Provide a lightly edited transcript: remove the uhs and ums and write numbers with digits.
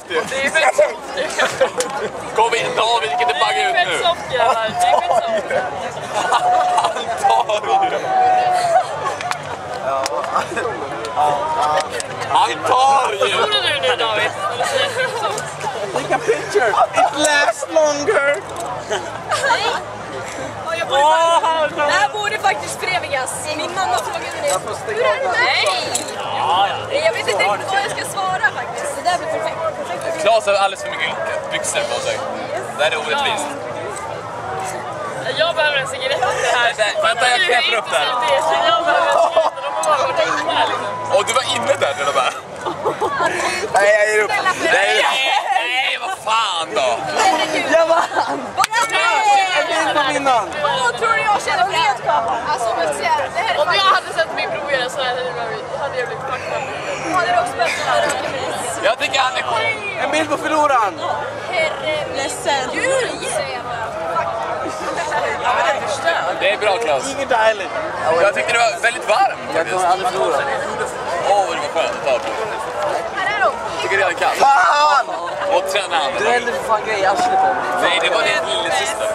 ju. Det är fett soft. Kom in David, vilket är bagga ut nu. Det är fett soft grabbar, det är fett soft. Han tar ju. Tror du nu David? Take a picture. It lasts longer. Nej. Det här borde faktiskt förevigas. Min mamma frågade mig det. Hur är det? Nej! Jag vet inte vad jag ska svara faktiskt. Det där blir perfekt. Klas har alldeles för mycket byxor på sig. Det här är orättvist. Jag behöver en cigarett här. Vänta, jag knäpper upp där. Jag behöver en cigarett och de har bara varit inne här liksom. Och du var inne där till och med. Nej, jag ger upp. Nej, vad fan då? Jag vann! En bild på vinnaren. Vad tror du jag känner för det? Alltså om jag säger det här är Om jag faktiskt... hade sett min bror göra så här hade jag blivit packad. Hade du också behövt höra det? Jag tycker han är skön. En bild på förloraren. Herregud, säger jag bara. Det är bra Klas. Inget härligt. Jag tyckte det var väldigt varmt. Jag kommer aldrig förlora. Åh, det var skönt att ta på. Här är de. Tycker det är kallt. Fan! Och träna Du hällde för fan grej i arslet på mig. Nej, det var det lilla sista.